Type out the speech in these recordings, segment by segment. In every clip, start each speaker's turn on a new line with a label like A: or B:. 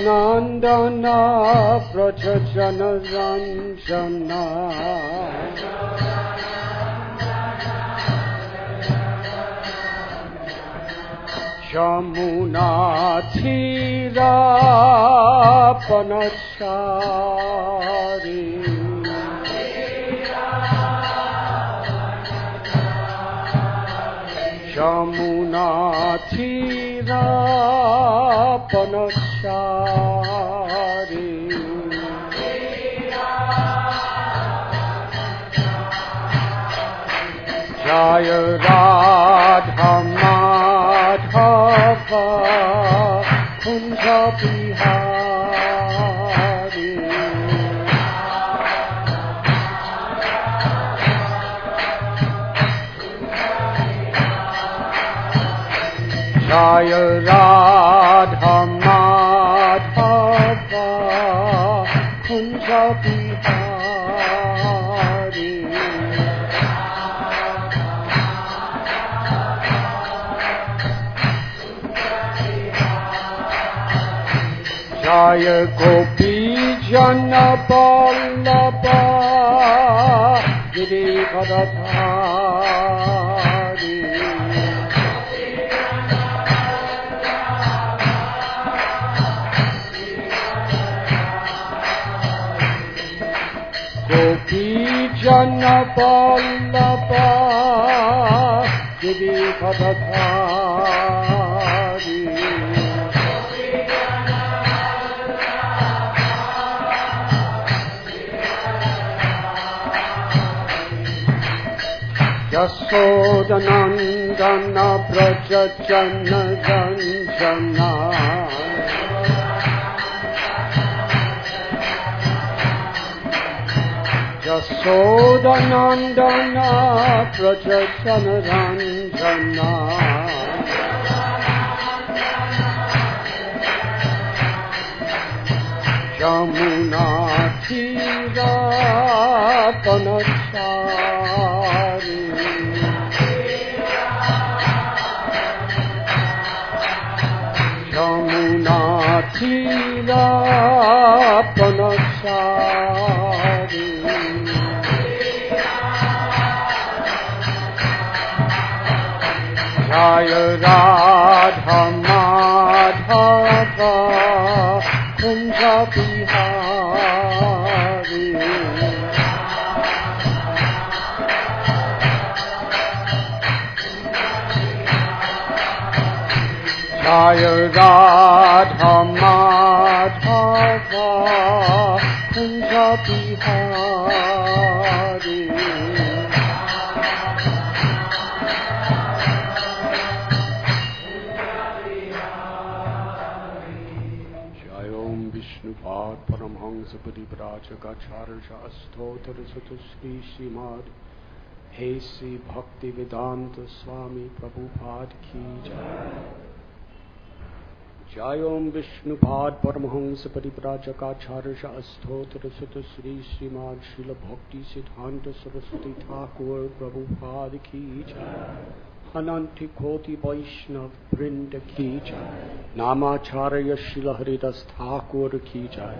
A: Nandana Prajajana Ranjana Jamuna Thira Panachari Jamuna Thira Panachari Jaya Radha Madhava Kunja Bihari Jaya Radha Madhava Kunja Bihari Jaya Gopi Jana Ballabha Girivadhari Gopi Jana Ballabha Girivadhari Yasodanandana Brajajana Ranjana Yasodanandana Brajajana Ranjana Jamuna Thira Panachari Jamuna Thira Panachari Jaya Radha Madhava Kunja Bihari Jaya Radha Madhava Kunja Bihari Vishnupad Paramhansa Parivrajagacharya Astotra Sutta Sri Srimad Hesi Bhakti Vedanta Swami Prabhupada Ki Jai Jayom Vishnupad Paramhansa Parivrajagacharya Astotra Sutta Sri Srimad Srila Bhakti Siddhanta Saraswati Thakur Prabhupada Ki Jai Ananti Koti Vaishnava Vrinda Ki Jai Namacharya Srila Haridas Thakur Ki Jai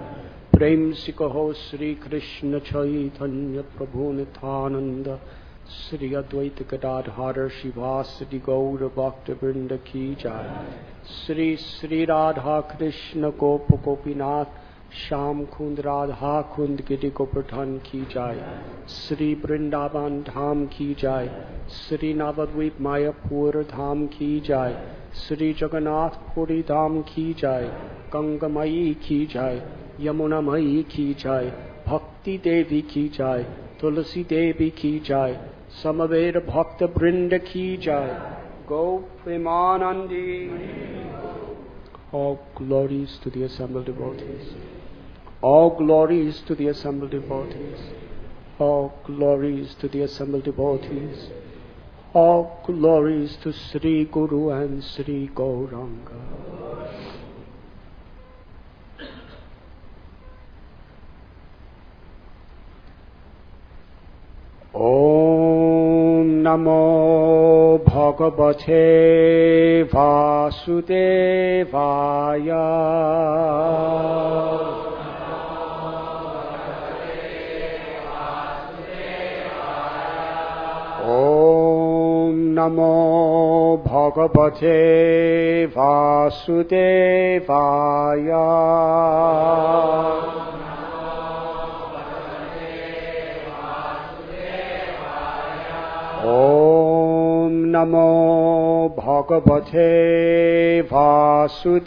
A: Prem Sikaho Sri Krishna Chaitanya Prabhu Nithananda Sri Advaita Gadadhara Shivasati Gaura Bhakta Vrinda Ki Jai Sri Sri Radha Krishna Gopa Gopinath Sham Kund Radha Kund Giri Gopardhan Ki Jai Sri Vrindavan Dham Ki Jai Sri Navadvip Mayapur Dham Ki Jai Sri Jagannath Puri Dham Ki Jai Ganga Mai Ki Jai Yamuna Mai Ki Jai Bhakti Devi Ki Jai Tulasi Devi Ki Jai Samaveda Bhakta Vrinda Ki Jai Gopimanandi. All glories to the assembled devotees. All glories to the assembled devotees. All glories to the assembled devotees. All glories to Sri Guru and Sri Gauranga. Om Namo Bhagavate Vasudevaya. Om Namo Bhagavate Vasudevaya. Om Namo Bhagavate Vasudevaya.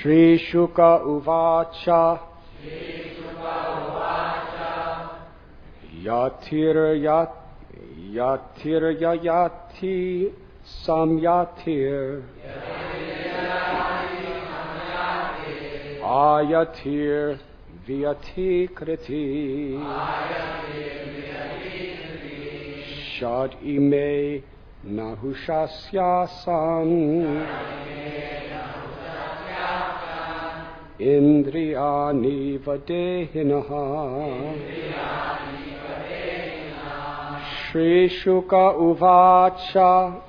A: Shri Shuka Uvacha. Yatirayati samyatir. Ayatir vyati kriti. Shad ime nahushasyasan. Indriyani vadehinaha. Shri Shuka Uvacha.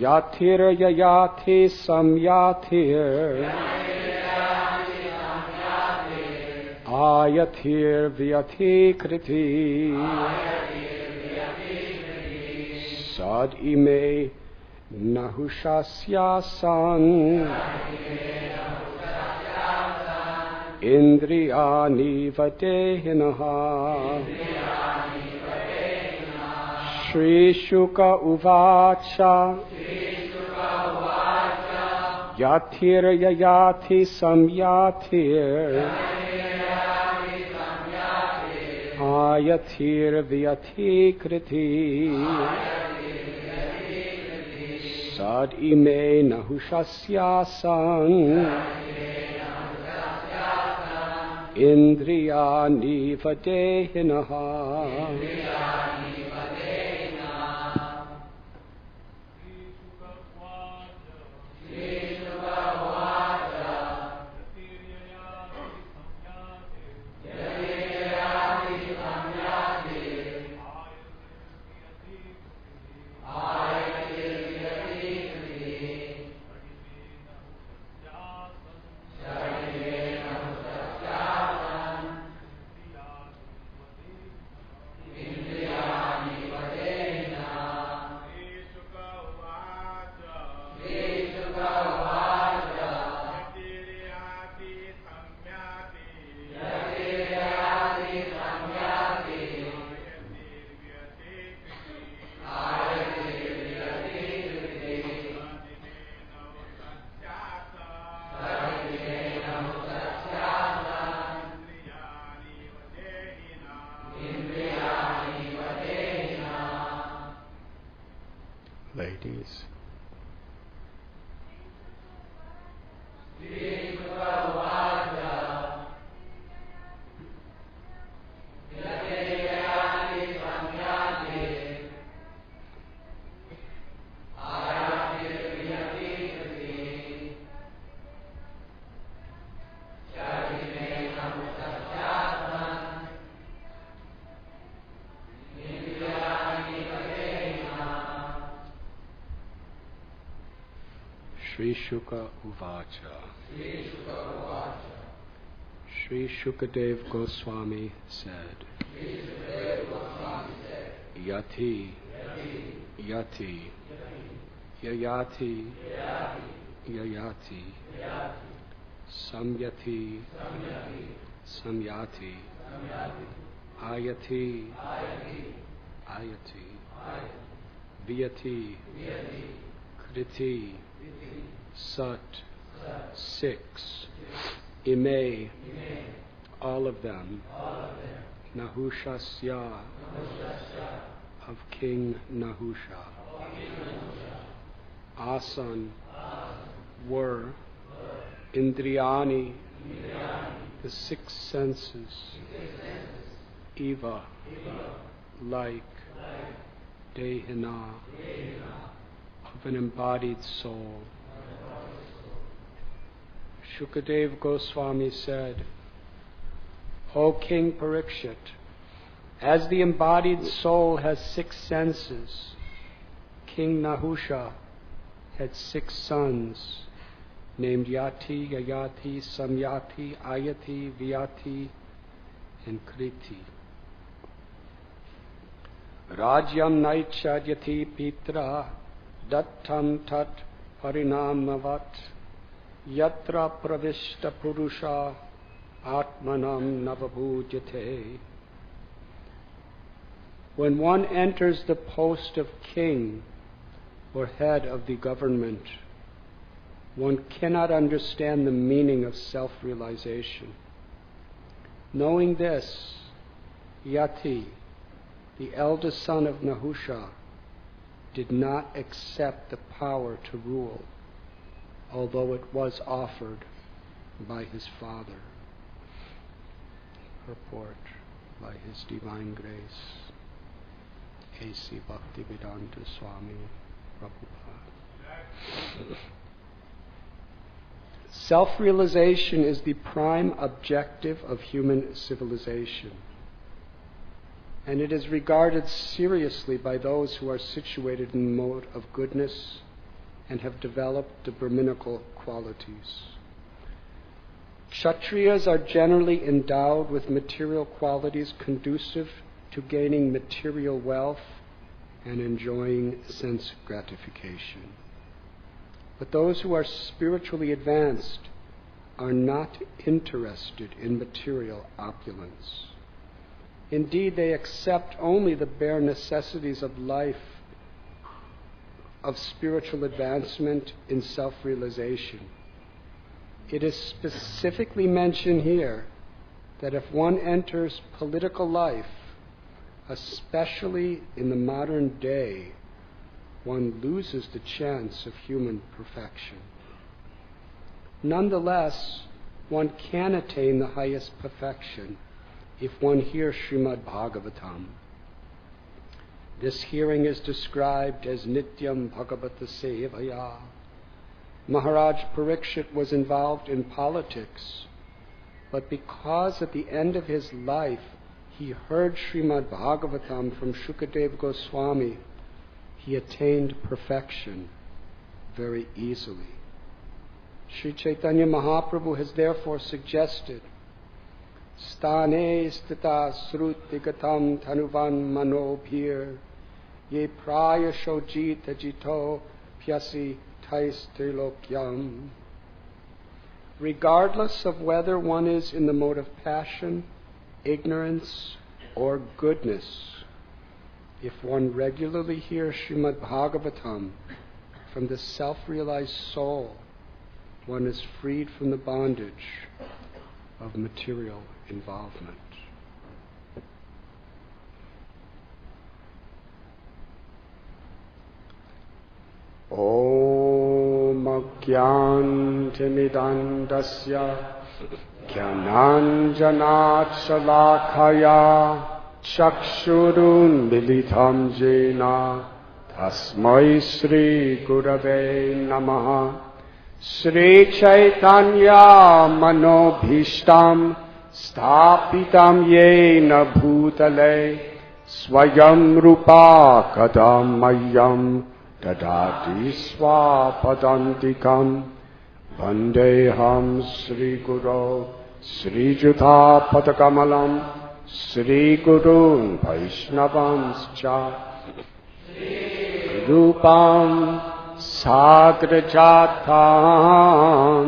A: Yatirayati samyatir. Ayatir vyati kriti. Sad ime nahushasyasan. Indriyani vadehinaha. Shri Shuka Uvacha. Yatirayati samyatir. Ayatir vyati kriti. Sad ime nahushasyasan. Indriyani vadehinaha. Ladies. Shri Shuka Uvacha. Shri Shukadev Goswami said, Yati, Yati, Yayati, Yayati, Samyati, Samyati, Ayati, Ayati, Vyati, Kriti, Sat, 6, Ime, all of them, Nahushasya, of King Nahusha, Asan, were, Indriyani, the 6 senses, Eva, like, Dehina of an embodied soul. Shukadeva Goswami said, O King Parikshit, as the embodied soul has 6 senses, King Nahusha had 6 sons named Yati, Yayati, Samyati, Ayati, Vyati, and Kriti. Rajyam Naichadyati Pitra Dattam Tat Parinamavat Yatra Pravishta Purusha Atmanam Navabhudyate. When one enters the post of king or head of the government, one cannot understand the meaning of self-realization. Knowing this, Yati, the eldest son of Nahusha, did not accept the power to rule, although it was offered by his father. Purport by His Divine Grace, A.C. Bhaktivedanta Swami Prabhupada. Self-realization is the prime objective of human civilization, and it is regarded seriously by those who are situated in the mode of goodness and have developed the Brahminical qualities. Kshatriyas are generally endowed with material qualities conducive to gaining material wealth and enjoying sense gratification. But those who are spiritually advanced are not interested in material opulence. Indeed, they accept only the bare necessities of life, of spiritual advancement in self-realization. It is specifically mentioned here that if one enters political life, especially in the modern day, one loses the chance of human perfection. Nonetheless, one can attain the highest perfection if one hears Srimad Bhagavatam. This hearing is described as Nityam Bhagavata Sevaya. Maharaj Parikshit was involved in politics, but because at the end of his life he heard Srimad Bhagavatam from Shukadeva Goswami, he attained perfection very easily. Sri Chaitanya Mahaprabhu has therefore suggested Stane stita srutigatam tanuvan manobhir ye praya shojita jito pyasi tais trilokyam. Regardless of whether one is in the mode of passion, ignorance, or goodness, if one regularly hears Srimad Bhagavatam from the self-realized soul, one is freed from the bondage of material involvement. Om Agyantimidandasya Jnananjanat Shalakaya Chakshurun Militam Jena Tasmai Sri Gurave Namaha. Sri Chaitanya Manobhishtam Sthapitam Yena Bhutale Swayam Rupa Kadam Mayam Dadati Swapadantikam Vandeham Sri Guru Sri Jutha Padakamalam Sri Gurun Vaishnavanscha Rupam Sagrajatan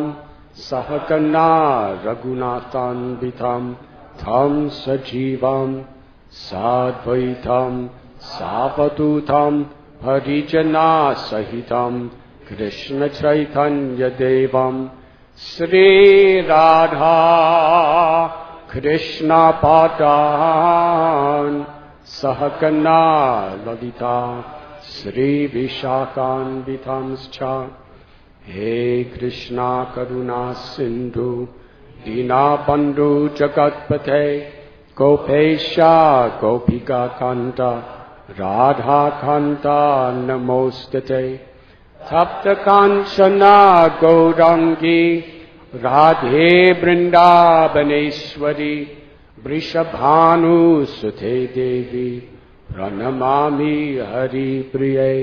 A: Sahagana Raghunathan Vitam Tham Sajivam Sadvaitam Savadutam Harijana Sahitam Krishna Chaitanya Devam Sri Radha Krishna Padan Sahagana Lalita Sri Vishakan Vitamscha. He Krishna Karuna Sindhu Dina Bandhu Jagatpate Gopesha Gopika Kanta Radha Kanta Namostate, Tapta Kanchana Gaurangi, Radhe Vrindavaneshwari, Vrishabhanu Sute Devi, Pranamami Hari Priye,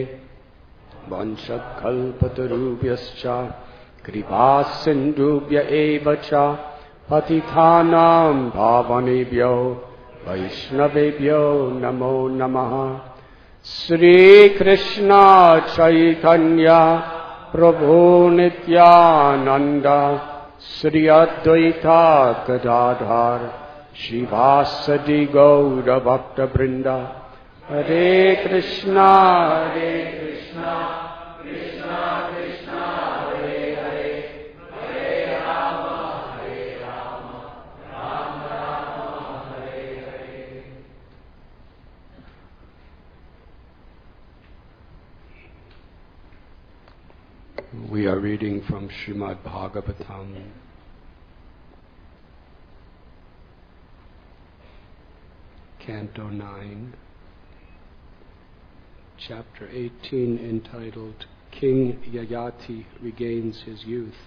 A: Vanshak Kalpatarubhyascha, Kripa Sindhubhya Evacha, Patithanam Bhavanebhyo, Vaishnavebhyo Namo Namaha. Sri Krishna Chaitanya Prabhu Nityananda, Sri Advaita Gadadhar, Shivasadi Gaura Bhakta Brinda, Hare Krishna, Hare Krishna, Krishna Krishna, Hare Hare, Hare Rama, Hare Rama, Rama Rama, Hare Hare. We are reading from Srimad Bhagavatam, Canto 9, Chapter 18, entitled King Yayati Regains His Youth.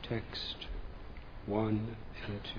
A: Text 1 and 2.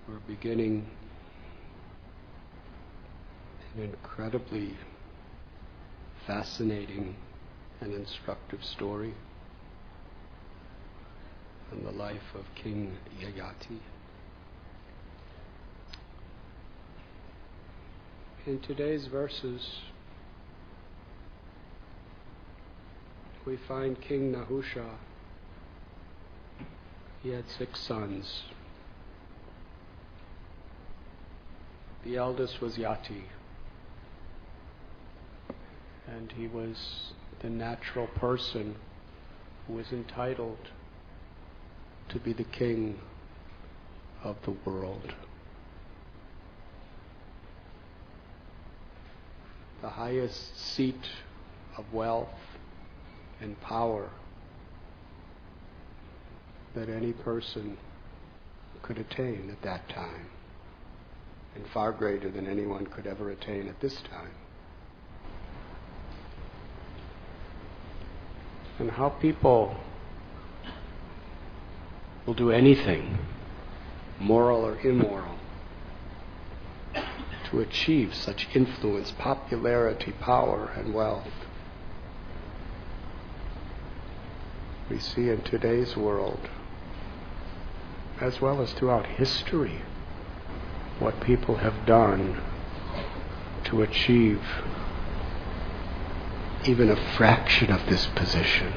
A: We're beginning an incredibly fascinating and instructive story on the life of King Yayati. In today's verses, we find King Nahusha. He had 6 sons. The eldest was Yati, and he was the natural person who was entitled to be the king of the world. The highest seat of wealth and power that any person could attain at that time, and far greater than anyone could ever attain at this time. And how people will do anything, moral or immoral, to achieve such influence, popularity, power, and wealth. We see in today's world, as well as throughout history, what people have done to achieve even a fraction of this position.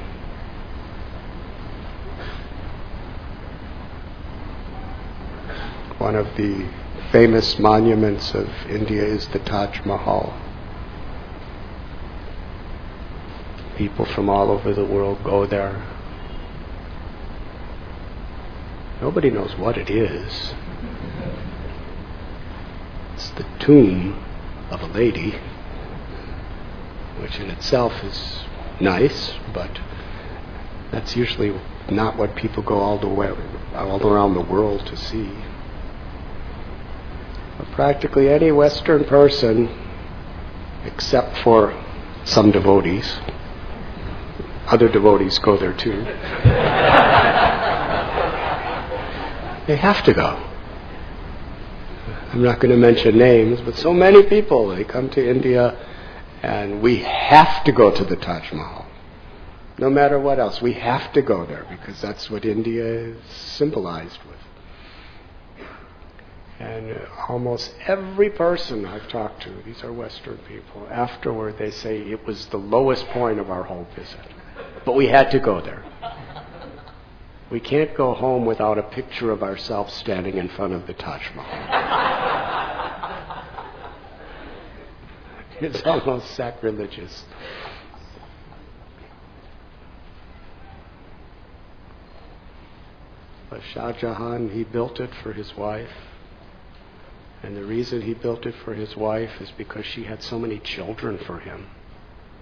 A: One of the famous monuments of India is the Taj Mahal. People from all over the world go there. Nobody knows what it is. It's the tomb of a lady, which in itself is nice, but that's usually not what people go all around the world to see. But practically any Western person, except for some devotees, other devotees go there too, they have to go. I'm not going to mention names, but so many people, they come to India and we have to go to the Taj Mahal. No matter what else, we have to go there because that's what India is symbolized with. And almost every person I've talked to, these are Western people, afterward they say it was the lowest point of our whole visit. But we had to go there. We can't go home without a picture of ourselves standing in front of the Taj Mahal. It's almost sacrilegious. But Shah Jahan, he built it for his wife. And the reason he built it for his wife is because she had so many children for him.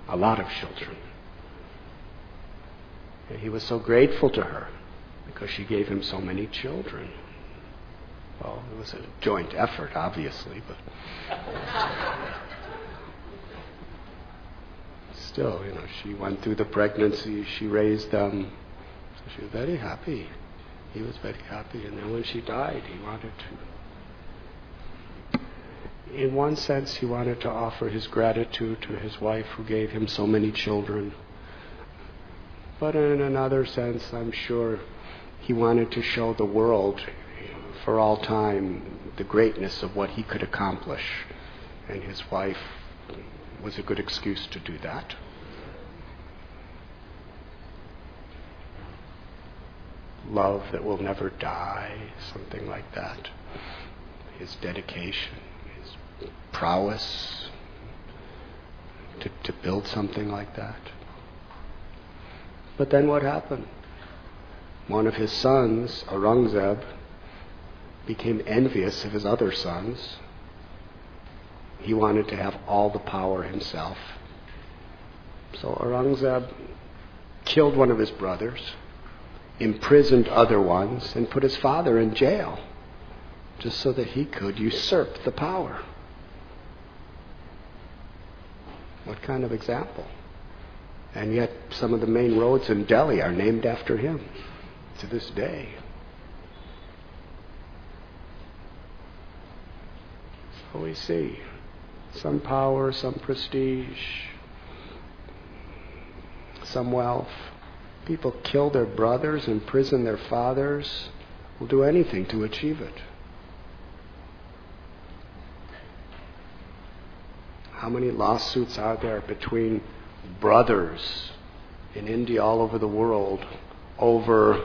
A: A lot of children. And he was so grateful to her because she gave him so many children. Well, it was a joint effort, obviously, but still, she went through the pregnancy, she raised them, so she was very happy. He was very happy, and then when she died, he wanted to, in one sense, he wanted to offer his gratitude to his wife who gave him so many children. But in another sense, I'm sure he wanted to show the world for all time the greatness of what he could accomplish. And his wife was a good excuse to do that. Love that will never die, something like that. His dedication, his prowess to build something like that. But then what happened? One of his sons, Aurangzeb, became envious of his other sons. He wanted to have all the power himself. So Aurangzeb killed one of his brothers, imprisoned other ones, and put his father in jail, just so that he could usurp the power. What kind of example? And yet some of the main roads in Delhi are named after him to this day. So we see some power, some prestige, some wealth. People kill their brothers, imprison their fathers, will do anything to achieve it. How many lawsuits are there between brothers in India, all over the world, over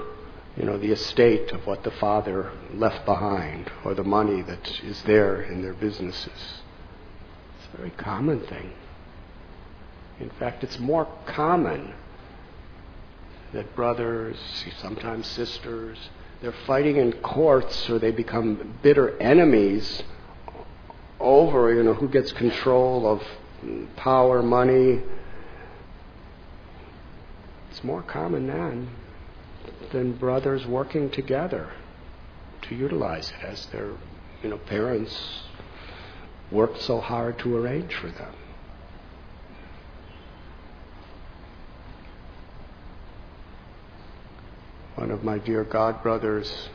A: the estate of what the father left behind, or the money that is there in their businesses? It's a very common thing. In fact, it's more common that brothers, sometimes sisters, they're fighting in courts, or they become bitter enemies over, who gets control of power, money. It's more common than brothers working together to utilize it, as their parents worked so hard to arrange for them. One of my dear godbrothers,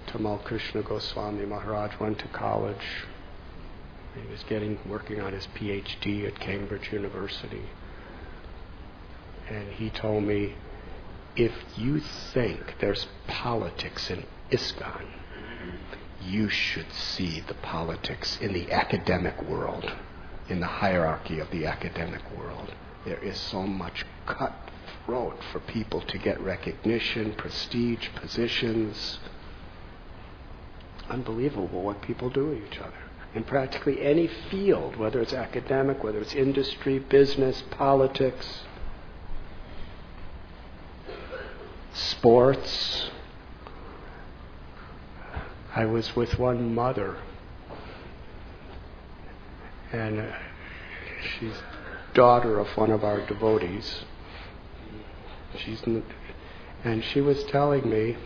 A: Tamal Krishna Goswami Maharaj, went to college. He was working on his PhD at Cambridge University. And he told me, if you think there's politics in ISKCON, you should see the politics in the academic world, in the hierarchy of the academic world. There is so much cutthroat for people to get recognition, prestige, positions. Unbelievable what people do to each other. In practically any field, whether it's academic, whether it's industry, business, politics, sports. I was with one mother, and she's daughter of one of our devotees. And she was telling me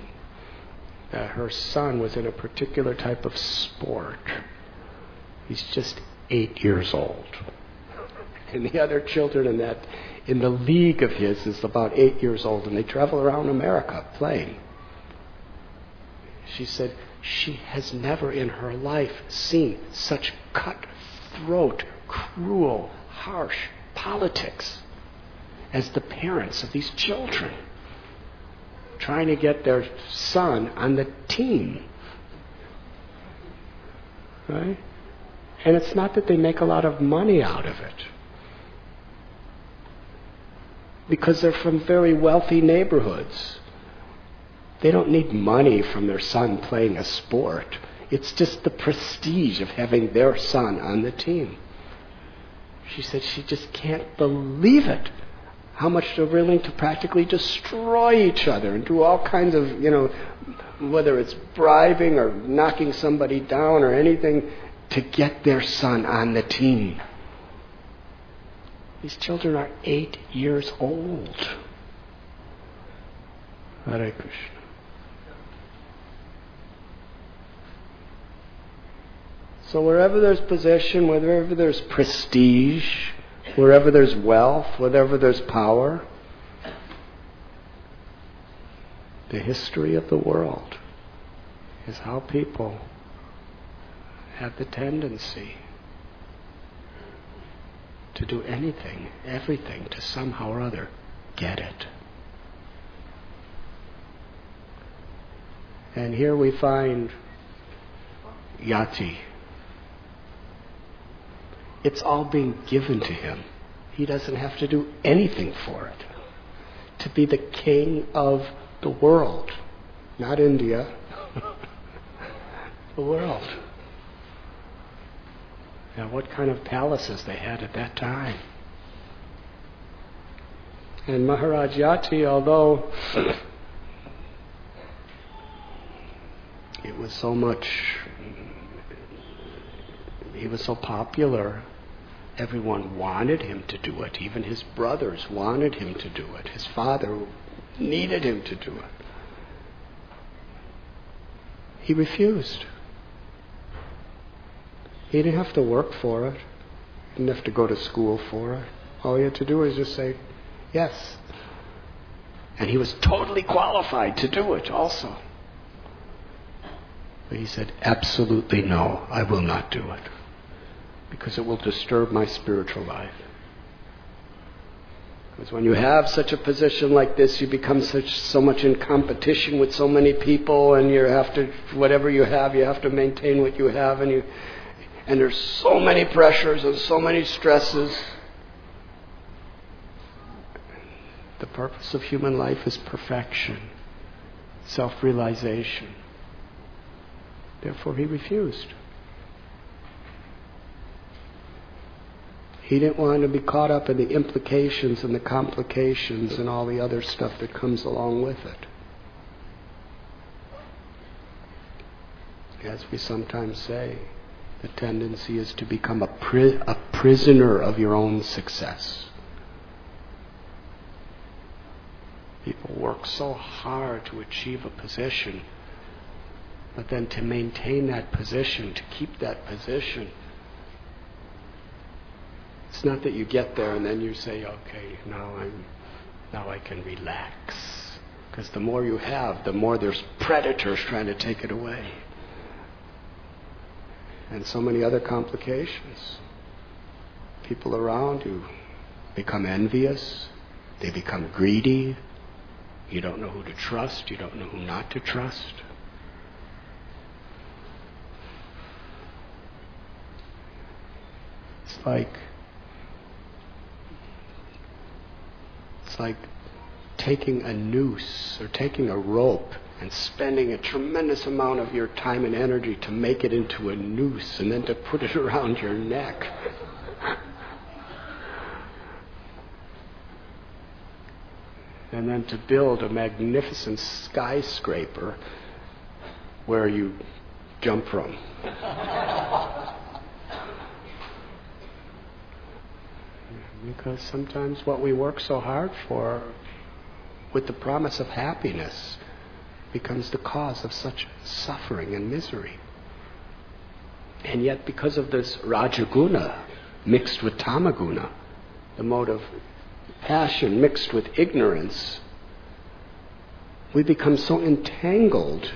A: that her son was in a particular type of sport. He's just 8 years old. And the other children in the league of his is about 8 years old, and they travel around America playing. She said she has never in her life seen such cutthroat, cruel, harsh politics as the parents of these children, trying to get their son on the team. Right? And it's not that they make a lot of money out of it, because they're from very wealthy neighborhoods. They don't need money from their son playing a sport. It's just the prestige of having their son on the team. She said she just can't believe it, how much they're willing to practically destroy each other and do all kinds of, whether it's bribing or knocking somebody down or anything, to get their son on the team. These children are 8 years old. Hare Krishna. So wherever there's possession, wherever there's prestige, wherever there's wealth, wherever there's power, the history of the world is how people have the tendency to do anything, everything, to somehow or other get it. And here we find Yati. It's all being given to him. He doesn't have to do anything for it. To be the king of the world, not India, the world. Now, what kind of palaces they had at that time. And Maharaj Yati, although it was so much, he was so popular, everyone wanted him to do it. Even his brothers wanted him to do it. His father needed him to do it. He refused. He didn't have to work for it. He didn't have to go to school for it. All he had to do was just say, yes. And he was totally qualified to do it also. But he said, absolutely no, I will not do it, because it will disturb my spiritual life. Because when you have such a position like this, you become so much in competition with so many people, and you have to, whatever you have to maintain what you have, and there's so many pressures and so many stresses. The purpose of human life is perfection, self-realization. Therefore he refused. He didn't want to be caught up in the implications and the complications and all the other stuff that comes along with it. As we sometimes say, the tendency is to become a prisoner of your own success. People work so hard to achieve a position, but then to maintain that position, to keep that position, it's not that you get there and then you say, okay, now I can relax. Because the more you have, the more there's predators trying to take it away. And so many other complications. People around you become envious, they become greedy, you don't know who to trust, you don't know who not to trust. It's like taking a noose or taking a rope and spending a tremendous amount of your time and energy to make it into a noose and then to put it around your neck. And then to build a magnificent skyscraper where you jump from. Because sometimes what we work so hard for, with the promise of happiness, becomes the cause of such suffering and misery. And yet because of this Rajaguna mixed with Tamaguna, the mode of passion mixed with ignorance, we become so entangled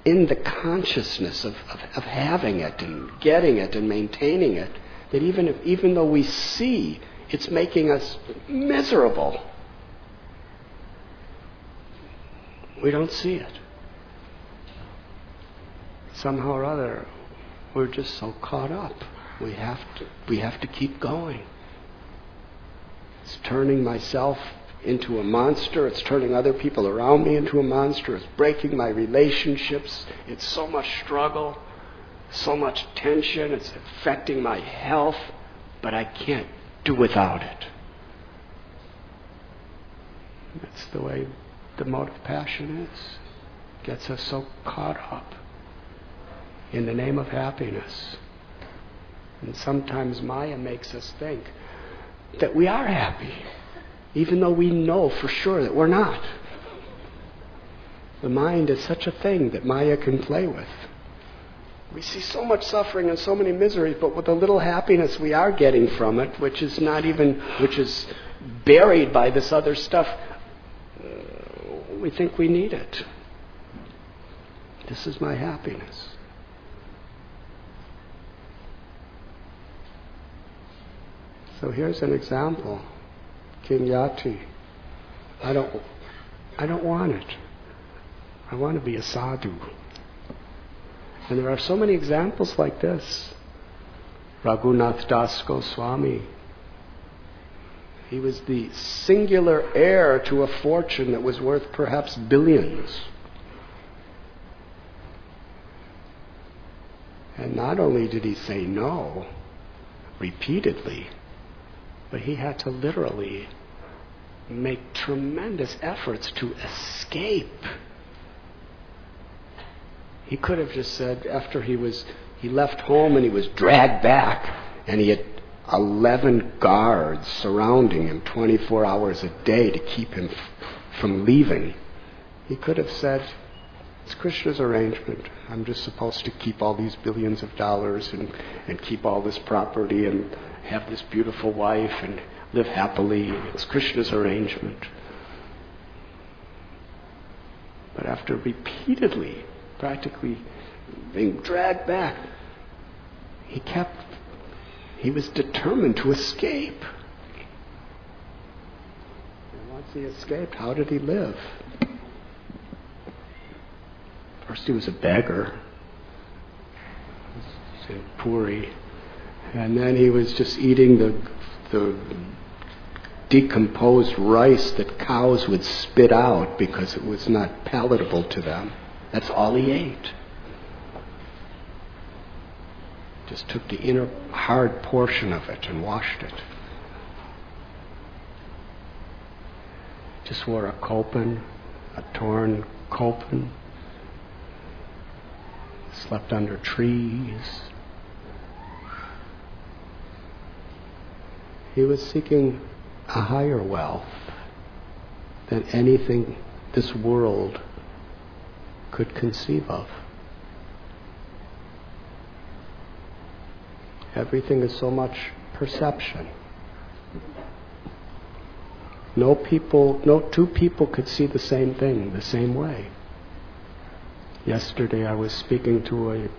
A: in the consciousness of having it and getting it and maintaining it, that even though we see it's making us miserable, we don't see it. Somehow or other, We're just so caught up. We have to keep going. It's turning myself into a monster. It's turning other people around me into a monster. It's breaking my relationships. It's so much struggle, so much tension. It's affecting my health, but I can't do without it. That's the way the mode of passion is. It gets us so caught up in the name of happiness. And sometimes Maya makes us think that we are happy, even though we know for sure that we're not. The mind is such a thing that Maya can play with. We see so much suffering and so many miseries, but with the little happiness we are getting from it, which is buried by this other stuff, we think we need it. This is my happiness. So here's an example. King Yati. I don't want it. I want to be a sadhu. And there are so many examples like this. Radhanath Swami. He was the singular heir to a fortune that was worth perhaps billions. And not only did he say no repeatedly, but he had to literally make tremendous efforts to escape. He could have just said, after he left home and he was dragged back, and he had 11 guards surrounding him 24 hours a day to keep him from leaving. He could have said, it's Krishna's arrangement. I'm just supposed to keep all these billions of dollars and keep all this property and have this beautiful wife and live happily. It's Krishna's arrangement. But after repeatedly, practically being dragged back, he was determined to escape. And once he escaped, how did he live? First he was a beggar, in Puri, and then he was just eating the decomposed rice that cows would spit out because it was not palatable to them. That's all he ate. Just took the inner hard portion of it and washed it. Just wore a kopin, a torn kopin. Slept under trees. He was seeking a higher wealth than anything this world could conceive of. Everything is so much perception. No two people could see the same thing the same way. Yesterday I was speaking to a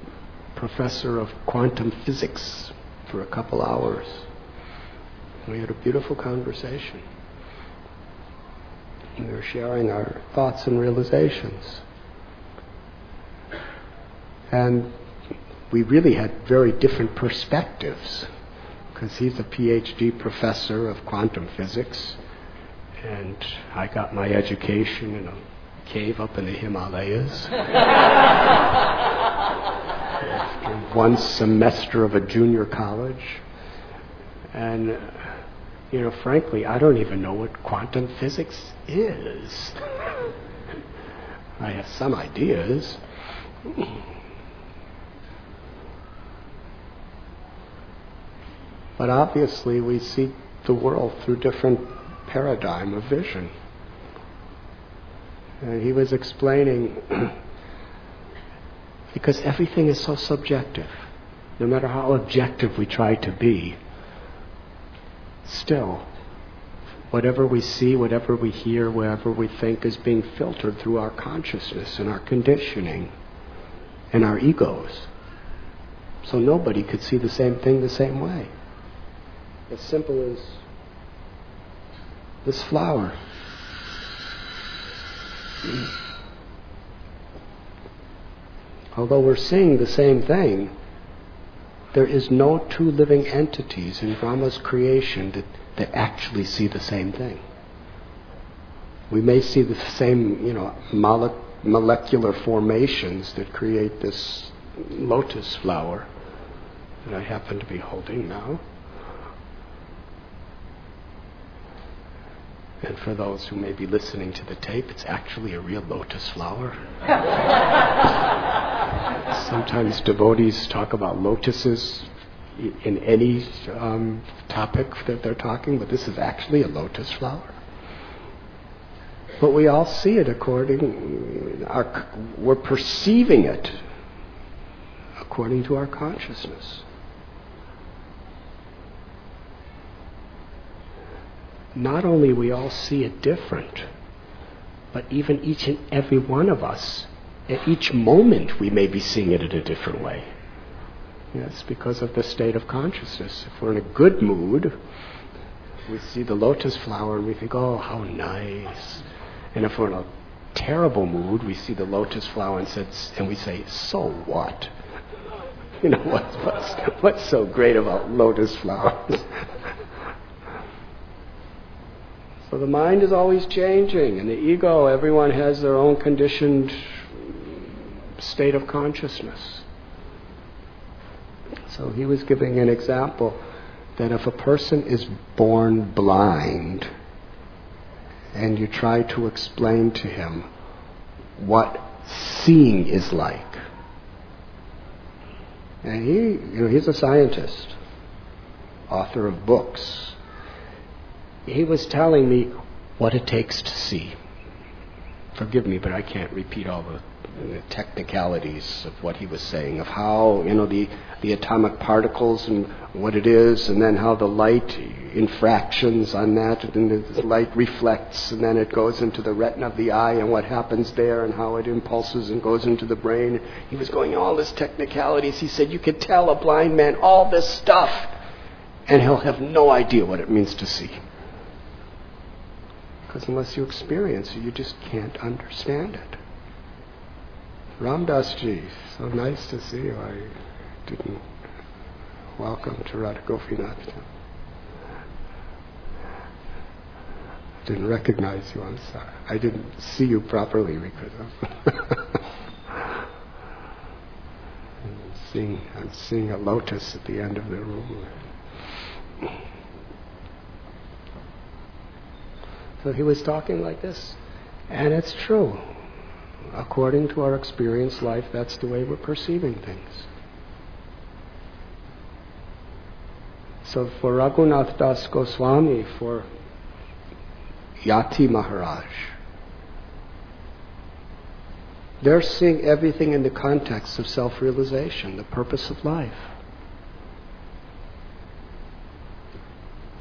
A: professor of quantum physics for a couple hours. We had a beautiful conversation. We were sharing our thoughts and realizations. And we really had very different perspectives, because he's a PhD professor of quantum physics, and I got my education in a cave up in the Himalayas. After one semester of a junior college. And, frankly, I don't even know what quantum physics is. I have some ideas. But obviously we see the world through different paradigm of vision. And he was explaining, because everything is so subjective, no matter how objective we try to be, still, whatever we see, whatever we hear, whatever we think is being filtered through our consciousness and our conditioning and our egos. So nobody could see the same thing the same way. As simple as this flower. Although we're seeing the same thing, there is no two living entities in Brahma's creation that actually see the same thing. We may see the same, molecular formations that create this lotus flower that I happen to be holding now. And for those who may be listening to the tape, it's actually a real lotus flower. Sometimes devotees talk about lotuses in any topic that they're talking, but this is actually a lotus flower. But we all see it we're perceiving it according to our consciousness. Not only we all see it different, but even each and every one of us, at each moment we may be seeing it in a different way. Yes, because of the state of consciousness. If we're in a good mood, we see the lotus flower and we think, oh, how nice. And if we're in a terrible mood, we see the lotus flower and we say, so what? What's so great about lotus flowers? So the mind is always changing, and the ego, everyone has their own conditioned state of consciousness. So he was giving an example that if a person is born blind, and you try to explain to him what seeing is like, and he's a scientist, author of books. He was telling me what it takes to see. Forgive me, but I can't repeat all the technicalities of what he was saying, of how, the atomic particles and what it is, and then how the light infractions on that, and the light reflects, and then it goes into the retina of the eye, and what happens there, and how it impulses and goes into the brain. He was going all this technicalities. He said, you could tell a blind man all this stuff, and he'll have no idea what it means to see. Because unless you experience it, you just can't understand it. Ramdasji, so nice to see you. I didn't welcome to Radha Gopinath. I didn't recognize you, I'm sorry. I didn't see you properly because I'm seeing a lotus at the end of the room. So he was talking like this, and it's true. According to our experienced life, that's the way we're perceiving things. So for Raghunath Das Goswami, for Yati Maharaj, they're seeing everything in the context of self-realization, the purpose of life.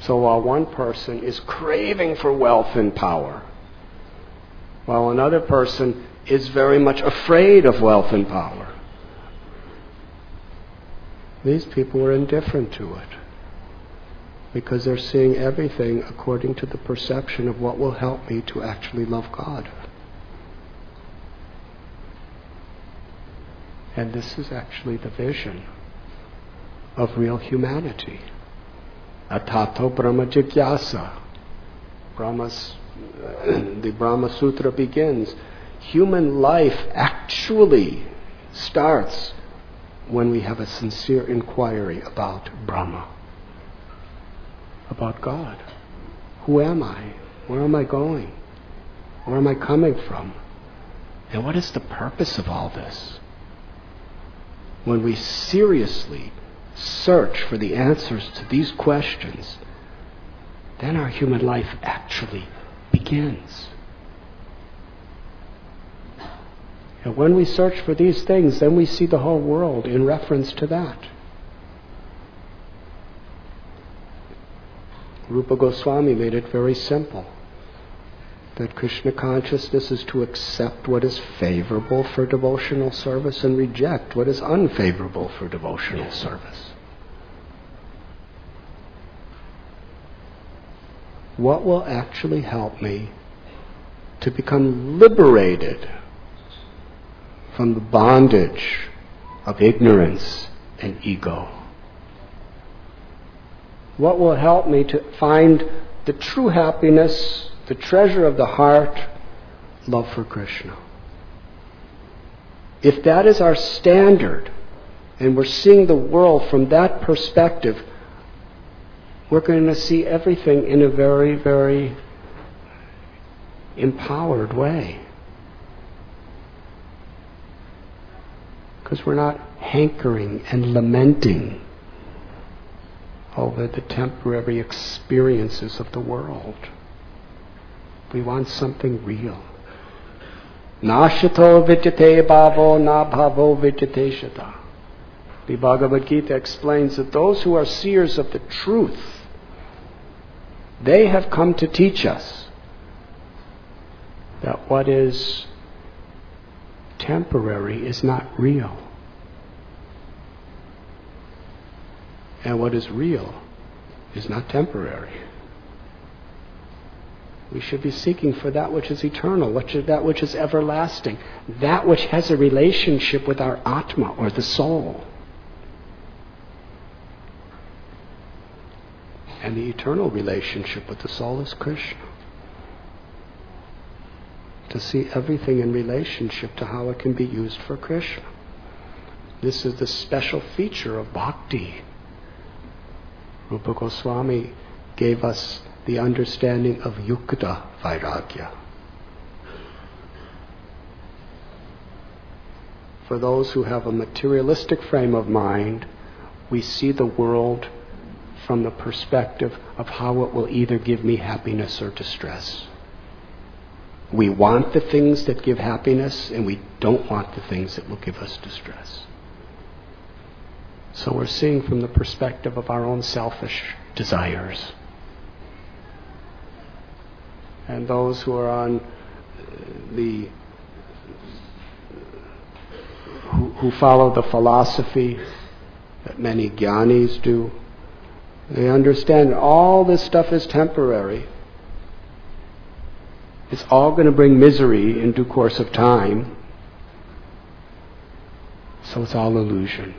A: So while one person is craving for wealth and power, while another person is very much afraid of wealth and power, these people are indifferent to it because they're seeing everything according to the perception of what will help me to actually love God. And this is actually the vision of real humanity. Atato Brahma Jigyasa. The Brahma Sutra begins. Human life actually starts when we have a sincere inquiry about Brahma, about God. Who am I? Where am I going? Where am I coming from? And what is the purpose of all this? When we seriously search for the answers to these questions, then our human life actually begins. And when we search for these things, then we see the whole world in reference to that. Rupa Goswami made it very simple. That Krishna consciousness is to accept what is favorable for devotional service and reject what is unfavorable for devotional service. What will actually help me to become liberated from the bondage of ignorance and ego? What will help me to find the true happiness, the treasure of the heart, love for Krishna. If that is our standard, and we're seeing the world from that perspective, we're going to see everything in a very, very empowered way. Because we're not hankering and lamenting over the temporary experiences of the world. We want something real. Nashato vidyate bhavo na bhavo vidyate shata. The Bhagavad Gita explains that those who are seers of the truth, they have come to teach us that what is temporary is not real. And what is real is not temporary. We should be seeking for that which is eternal, that which is everlasting, that which has a relationship with our Atma, or the soul. And the eternal relationship with the soul is Krishna. To see everything in relationship to how it can be used for Krishna. This is the special feature of bhakti. Rupa Goswami gave us the understanding of yukta vairagya. For those who have a materialistic frame of mind, we see the world from the perspective of how it will either give me happiness or distress. We want the things that give happiness, and we don't want the things that will give us distress. So we're seeing from the perspective of our own selfish desires. And those who are on who follow the philosophy that many jnanis do, they understand all this stuff is temporary. It's all going to bring misery in due course of time. So it's all illusion.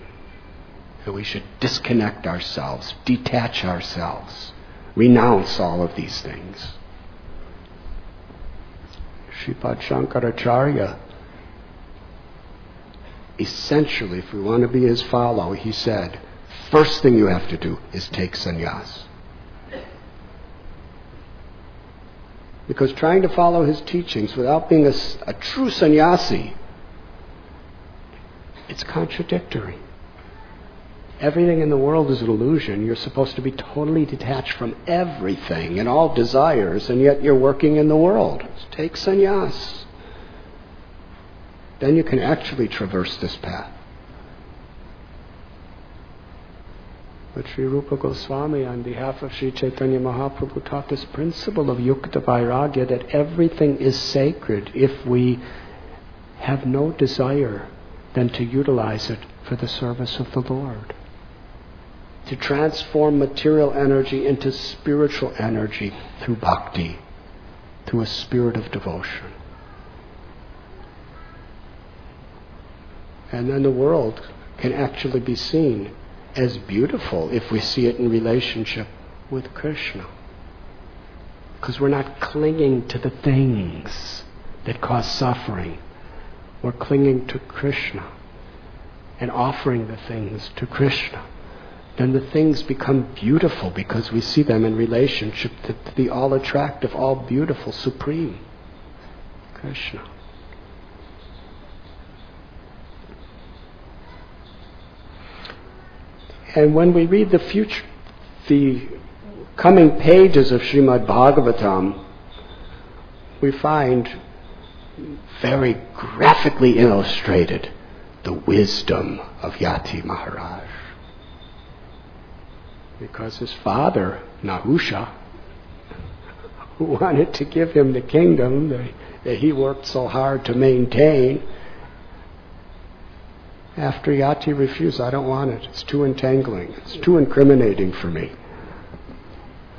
A: And we should disconnect ourselves, detach ourselves, renounce all of these things. Sripad Shankaracharya, essentially, if we want to be his follower, he said, first thing you have to do is take sannyas. Because trying to follow his teachings without being a true sannyasi, it's contradictory. Everything in the world is an illusion. You're supposed to be totally detached from everything and all desires, and yet you're working in the world. Take sannyas. Then you can actually traverse this path. But Sri Rupa Goswami, on behalf of Sri Chaitanya Mahaprabhu, taught this principle of yukta vairagya, that everything is sacred if we have no desire than to utilize it for the service of the Lord. To transform material energy into spiritual energy through bhakti, through a spirit of devotion. And then the world can actually be seen as beautiful if we see it in relationship with Krishna. Because we're not clinging to the things that cause suffering. We're clinging to Krishna and offering the things to Krishna. Then the things become beautiful because we see them in relationship to the all-attractive, all-beautiful, supreme Krishna. And when we read the coming pages of Srimad Bhagavatam, we find very graphically illustrated the wisdom of Yati Maharaj. Because his father, Nahusha, who wanted to give him the kingdom that he worked so hard to maintain, after Yati refused, I don't want it. It's too entangling. It's too incriminating for me.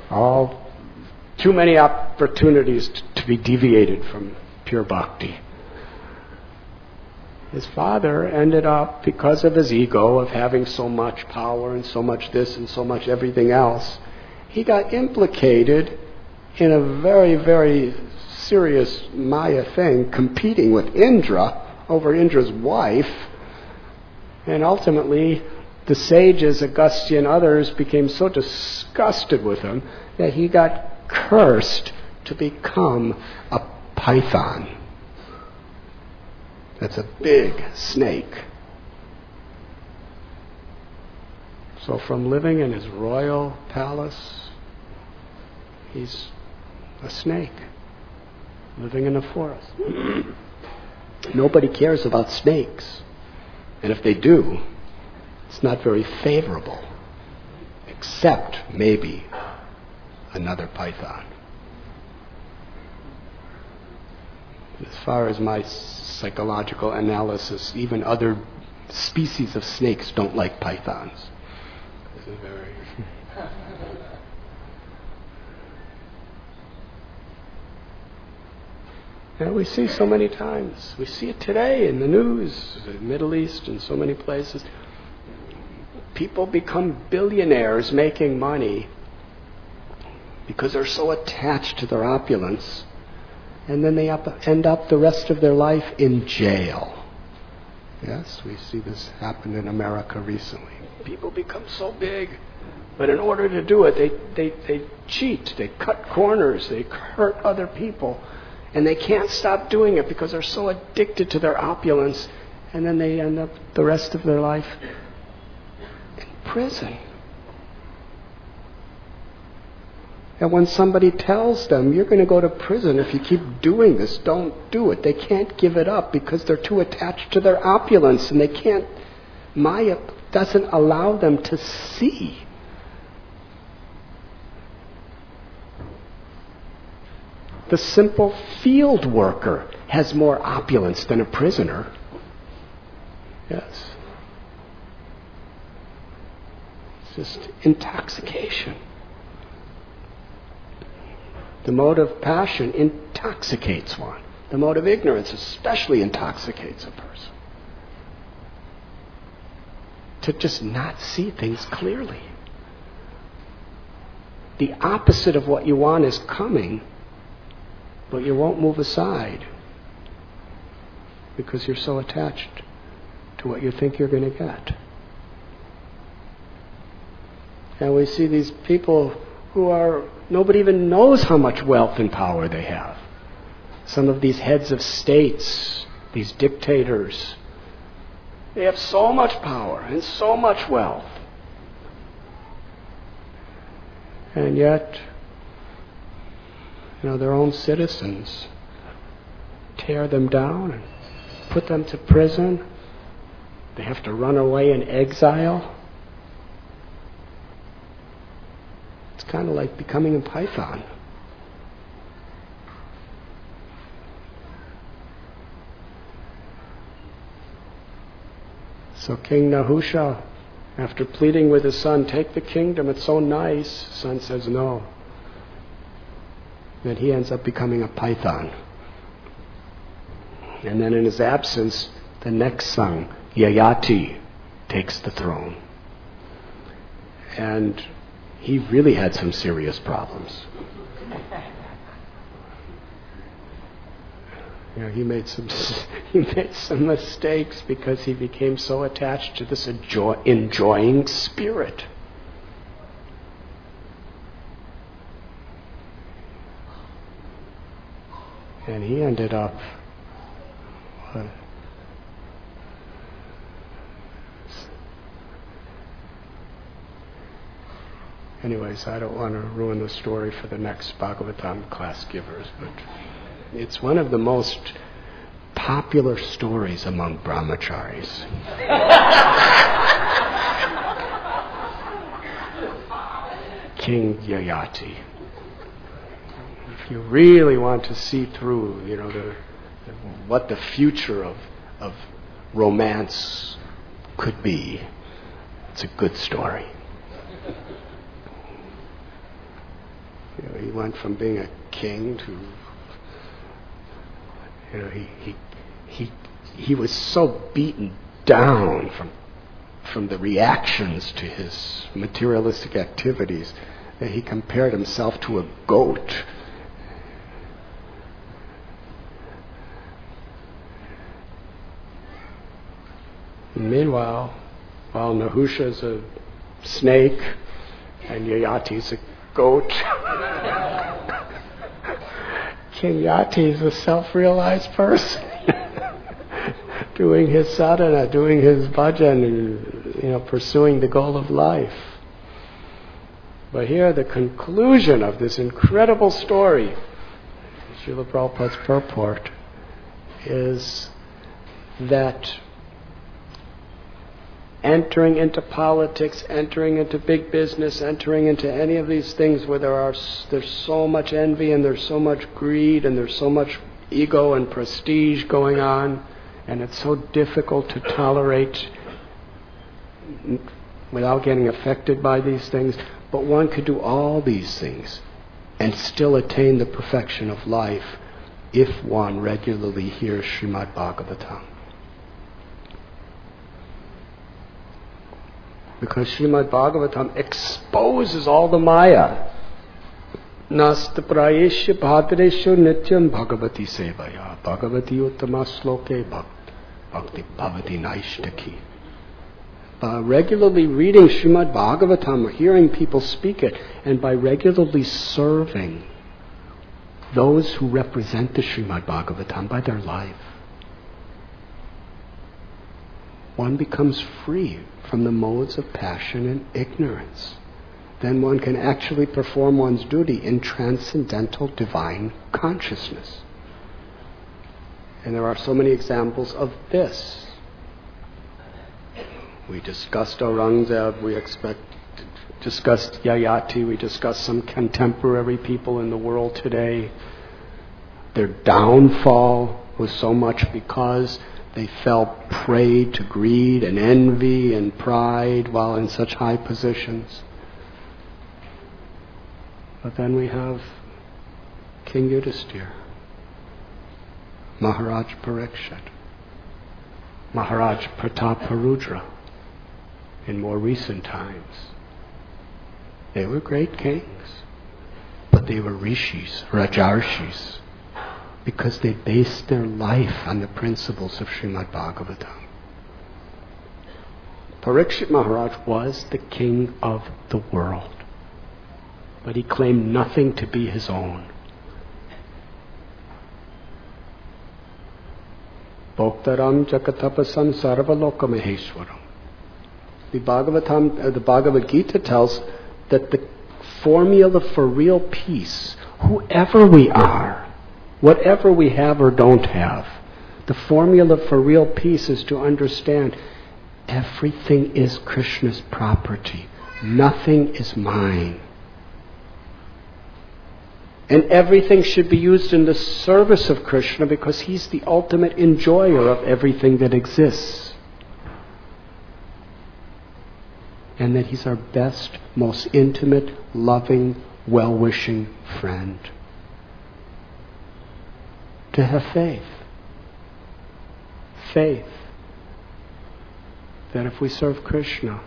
A: Too many opportunities to be deviated from pure bhakti. His father ended up, because of his ego of having so much power and so much this and so much everything else, he got implicated in a very, very serious Maya thing, competing with Indra over Indra's wife, and ultimately the sages, Agastya and others, became so disgusted with him that he got cursed to become a python. That's a big snake. So from living in his royal palace, he's a snake living in a forest. Nobody cares about snakes. And if they do, it's not very favorable, except maybe another python. As far as my psychological analysis, even other species of snakes don't like pythons. This is very... And we see so many times. We see it today in the news, the Middle East, and so many places. People become billionaires making money because they're so attached to their opulence, and then they end up the rest of their life in jail. Yes, we see this happen in America recently. People become so big, but in order to do it, they cheat, they cut corners, they hurt other people. And they can't stop doing it because they're so addicted to their opulence, and then they end up the rest of their life in prison. And when somebody tells them, you're going to go to prison if you keep doing this, don't do it. They can't give it up because they're too attached to their opulence, and they can't, Maya doesn't allow them to see. The simple field worker has more opulence than a prisoner. Yes. It's just intoxication. The mode of passion intoxicates one. The mode of ignorance especially intoxicates a person. To just not see things clearly. The opposite of what you want is coming, but you won't move aside because you're so attached to what you think you're going to get. And we see these people who are, nobody even knows how much wealth and power they have. Some of these heads of states, these dictators, they have so much power and so much wealth. And yet, their own citizens tear them down and put them to prison. They have to run away in exile. It's kind of like becoming a python. So King Nahusha, after pleading with his son, take the kingdom, it's so nice, son says no. Then he ends up becoming a python. And then in his absence, the next son, Yayati, takes the throne. And he really had some serious problems. He made some mistakes because he became so attached to this enjoying spirit. And he ended up anyways, I don't want to ruin the story for the next Bhagavatam class givers, but it's one of the most popular stories among brahmacharis. King Yayati. If you really want to see through, what the future of romance could be, it's a good story. He went from being a king to, he was so beaten down from the reactions to his materialistic activities that he compared himself to a goat. And meanwhile, while Nahusha's a snake and Yayati's a goat, King Yati is a self-realized person doing his sadhana, doing his bhajan, and pursuing the goal of life. But here, the conclusion of this incredible story, Srila Prabhupada's purport, is that entering into politics, entering into big business, entering into any of these things where there's so much envy and there's so much greed and there's so much ego and prestige going on, and it's so difficult to tolerate without getting affected by these things. But one could do all these things and still attain the perfection of life if one regularly hears Srimad Bhagavatam. Because Srimad Bhagavatam exposes all the Maya. Nasta prayesha bhadreshu nityam bhagavati sevaya bhagavati uttama sloke bhakti bhavati naishtaki. By regularly reading Srimad Bhagavatam or hearing people speak it, and by regularly serving those who represent the Srimad Bhagavatam by their life, one becomes free from the modes of passion and ignorance. Then one can actually perform one's duty in transcendental divine consciousness. And there are so many examples of this. We discussed Aurangzeb, we discussed Yayati, we discussed some contemporary people in the world today. Their downfall was so much because they fell prey to greed and envy and pride while in such high positions. But then we have King Yudhisthira, Maharaj Parikshit, Maharaj Prataparudra in more recent times. They were great kings, but they were rishis, rajarshis, because they based their life on the principles of Srimad Bhagavatam. Parikshit Maharaj was the king of the world, but he claimed nothing to be his own. Bhoktaram Jakatapasam Sarvaloka Maheshwaram. The Bhagavad Gita tells that the formula for real peace, whoever we are, whatever we have or don't have, the formula for real peace is to understand everything is Krishna's property. Nothing is mine. And everything should be used in the service of Krishna because he's the ultimate enjoyer of everything that exists. And that he's our best, most intimate, loving, well-wishing friend. To have faith. Faith that if we serve Krishna,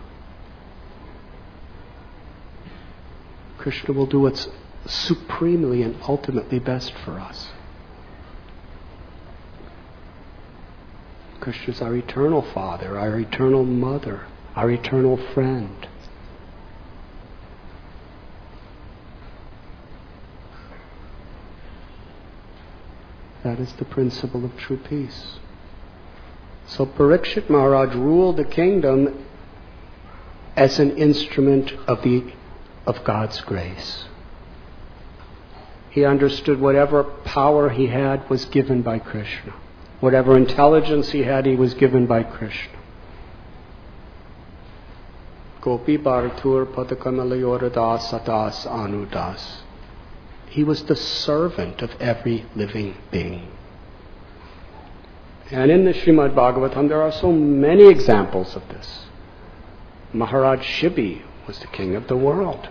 A: Krishna will do what's supremely and ultimately best for us. Krishna's our eternal Father, our eternal Mother, our eternal friend. That is the principle of true peace. So Parikshit Maharaj ruled the kingdom as an instrument of God's grace. He understood whatever power he had was given by Krishna. Whatever intelligence he had, he was given by Krishna. Gopi Bharatur Padakamalayораdas Sadas Anudas. He was the servant of every living being. And in the Srimad Bhagavatam there are so many examples of this. Maharaj Shibi was the king of the world.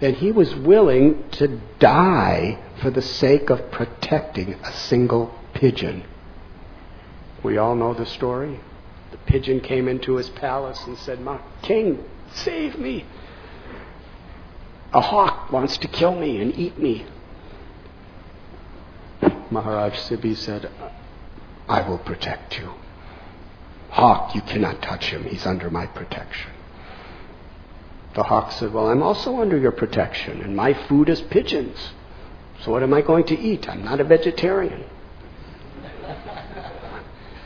A: That he was willing to die for the sake of protecting a single pigeon. We all know the story. The pigeon came into his palace and said, "My king, save me. a hawk wants to kill me and eat me. Maharaj Sibi said, I will protect you. Hawk, you cannot touch him. He's under my protection. The hawk said, well, I'm also under your protection, and my food is pigeons. So what am I going to eat? I'm not a vegetarian.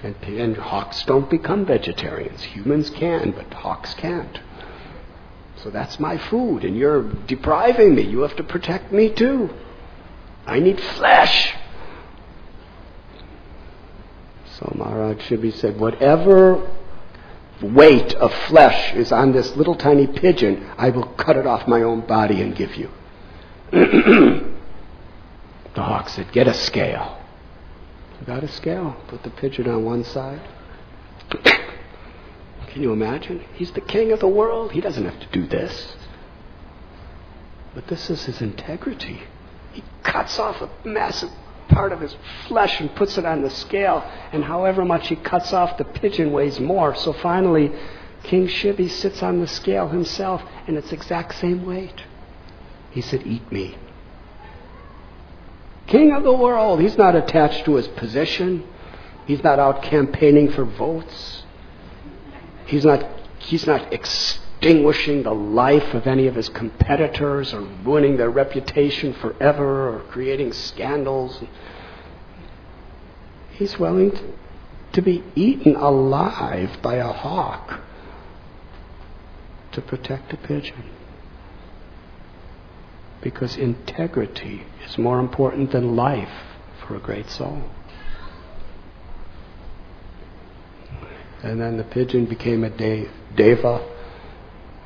A: And hawks don't become vegetarians. Humans can, but hawks can't. So that's my food, and you're depriving me. You have to protect me too. I need flesh. So Maharaj Shibi said, whatever weight of flesh is on this little tiny pigeon, I will cut it off my own body and give you. The hawk said, get a scale. I got a scale. Put the pigeon on one side. Can you imagine? He's the king of the world. He doesn't have to do this. But this is his integrity. He cuts off a massive part of his flesh and puts it on the scale, and however much he cuts off, the pigeon weighs more. So finally, King Shibi sits on the scale himself, and it's exact same weight. He said, eat me. King of the world. He's not attached to his position. He's not out campaigning for votes. He's not extinguishing the life of any of his competitors or ruining their reputation forever or creating scandals. He's willing to be eaten alive by a hawk to protect a pigeon. Because integrity is more important than life for a great soul. And then the pigeon became a deva,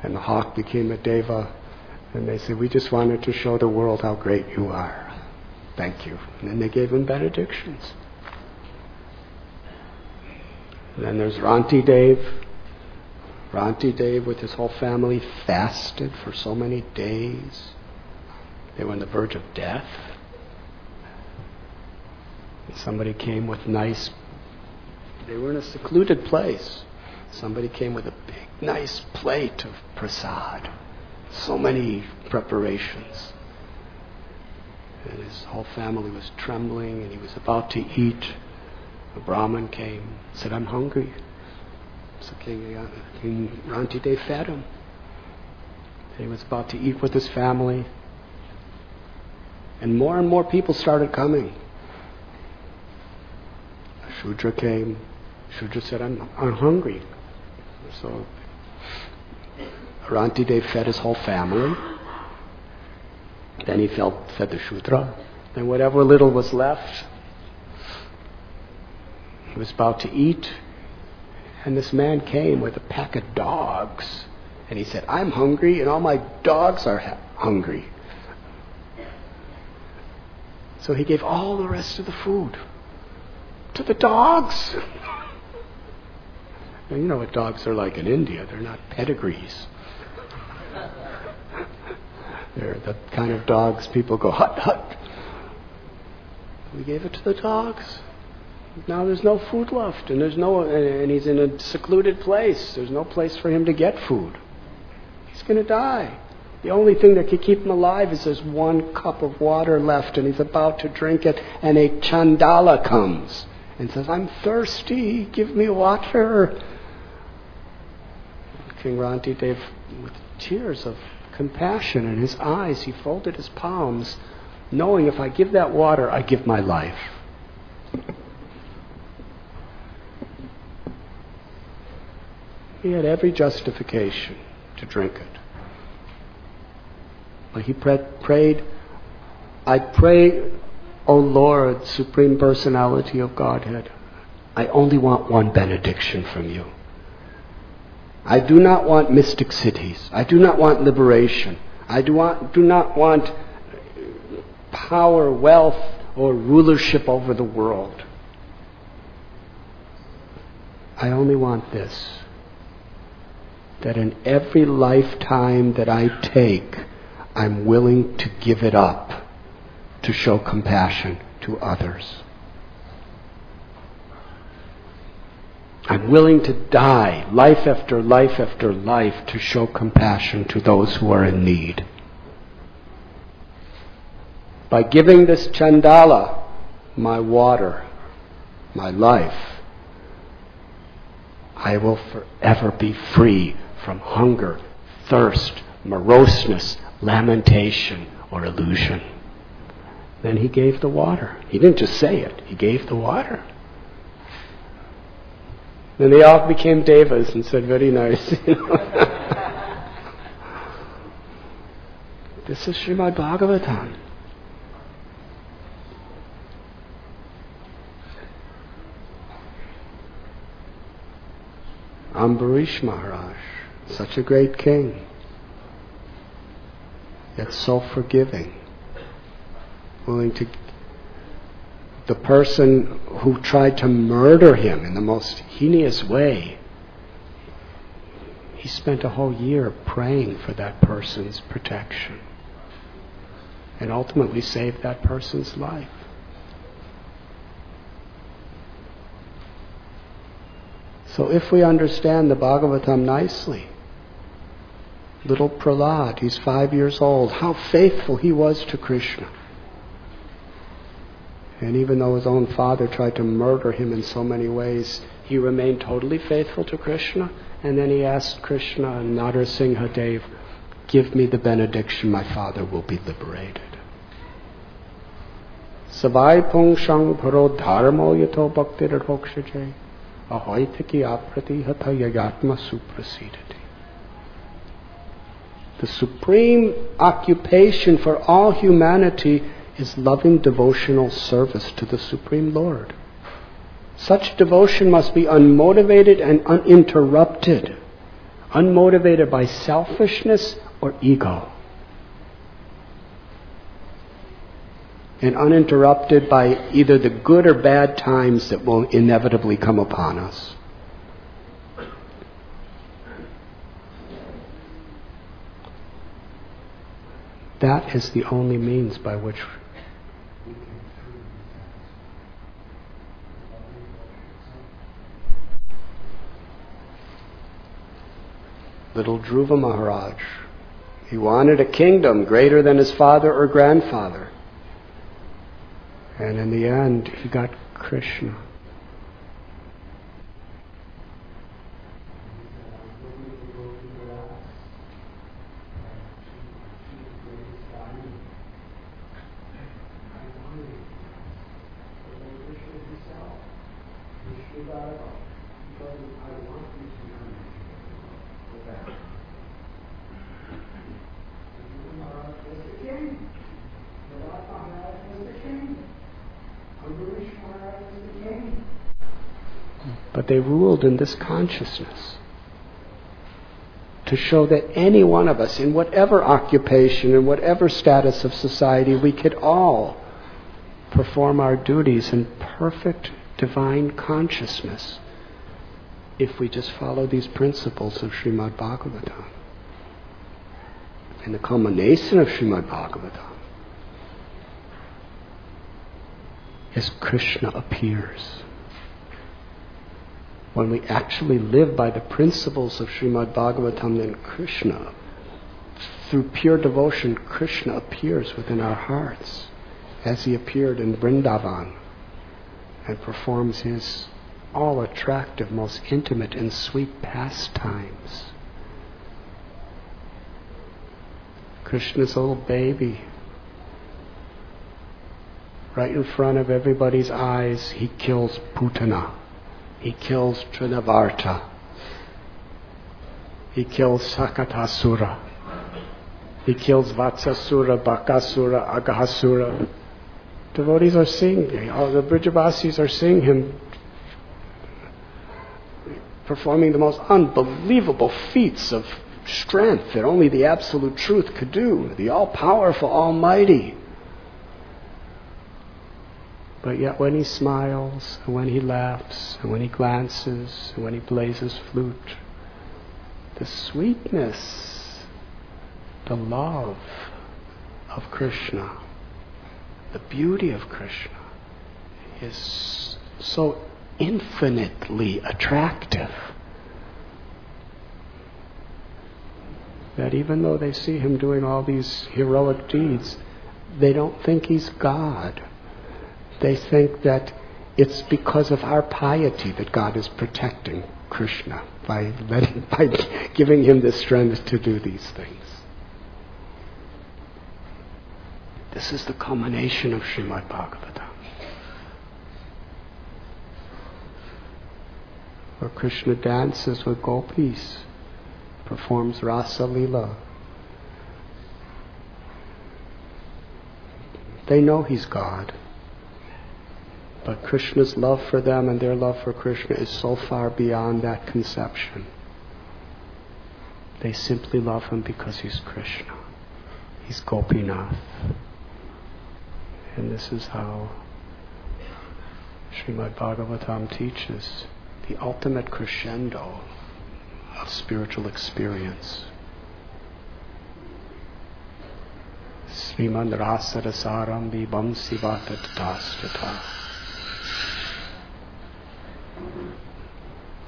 A: and the hawk became a deva, and they said, we just wanted to show the world how great you are. Thank you. And then they gave him benedictions. And then there's Ranti Dev. Ranti Dev with his whole family fasted for so many days. They were on the verge of death. And somebody came with they were in a secluded place. Somebody came with a big, nice plate of prasad. So many preparations. And his whole family was trembling, and he was about to eat. A Brahmin came and said, I'm hungry. So King Ranti Dev fed him. And he was about to eat with his family. And more people started coming. A Shudra came. Shudra said, I'm hungry. So Ranti Dev fed his whole family. Then he fed the Shudra. Then whatever little was left, he was about to eat. And this man came with a pack of dogs. And he said, I'm hungry and all my dogs are hungry. So he gave all the rest of the food to the dogs. And you know what dogs are like in India. They're not pedigrees. They're the kind of dogs people go, hut, hut. We gave it to the dogs. Now there's no food left, and he's in a secluded place. There's no place for him to get food. He's going to die. The only thing that could keep him alive is there's one cup of water left, and he's about to drink it, and a Chandala comes and says, I'm thirsty, give me water. King Ranti Dev, with tears of compassion in his eyes, he folded his palms, knowing if I give that water, I give my life. He had every justification to drink it. But he prayed, I pray, O Lord, Supreme Personality of Godhead, I only want one benediction from you. I do not want mystic cities. I do not want liberation. I do not want power, wealth, or rulership over the world. I only want this, that in every lifetime that I take, I'm willing to give it up to show compassion to others. I'm willing to die life after life after life to show compassion to those who are in need. by giving this Chandala my water, my life, I will forever be free from hunger, thirst, moroseness, lamentation, or illusion. Then he gave the water. He didn't just say it, he gave the water. Then they all became devas and said, very nice. This is Srimad Bhagavatam. Ambarish Maharaj, such a great king, yet so forgiving, willing to... The person who tried to murder him in the most heinous way, he spent a whole year praying for that person's protection and ultimately saved that person's life. So if we understand the Bhagavatam nicely, little Prahlad, he's 5 years old, how faithful he was to Krishna. And even though his own father tried to murder him in so many ways, he remained totally faithful to Krishna. And then he asked Krishna and Narsingha Dev, give me the benediction, my father will be liberated. Savai pung shang bharo dharmo yato bhaktir rokshaje ahoitaki aprati hatha yayatma suprasidati. The supreme occupation for all humanity is loving devotional service to the Supreme Lord. Such devotion must be unmotivated and uninterrupted, unmotivated by selfishness or ego, and uninterrupted by either the good or bad times that will inevitably come upon us. That is the only means by which little Dhruva Maharaj, he wanted a kingdom greater than his father or grandfather. And in the end, he got Krishna. But they ruled in this consciousness to show that any one of us, in whatever occupation, in whatever status of society, we could all perform our duties in perfect divine consciousness if we just follow these principles of Srimad Bhagavatam. And the culmination of Srimad Bhagavatam is Krishna appears. When we actually live by the principles of Srimad Bhagavatam, then Krishna, through pure devotion, Krishna appears within our hearts as he appeared in Vrindavan and performs his all-attractive, most intimate and sweet pastimes. Krishna's little baby, right in front of everybody's eyes, he kills Putana. He kills Trinavarta. He kills Sakatasura. He kills Vatsasura, Bakasura, Agahasura. Devotees are seeing, all the Brijavasis are seeing him performing the most unbelievable feats of strength that only the Absolute Truth could do, the all-powerful Almighty. But yet when he smiles, and when he laughs, and when he glances, and when he plays his flute, the sweetness, the love of Krishna, the beauty of Krishna is so infinitely attractive that even though they see him doing all these heroic deeds, they don't think he's God. They think that it's because of our piety that God is protecting Krishna by giving him the strength to do these things. This is the culmination of Srimad Bhagavatam, where Krishna dances with gopis, performs Rasa Lila. They know he's God, but Krishna's love for them and their love for Krishna is so far beyond that conception. They simply love him because he's Krishna. He's Gopinath. And this is how Srimad Bhagavatam teaches the ultimate crescendo of spiritual experience. Srimad Rasarasaram Vibam Sivata Tatastata.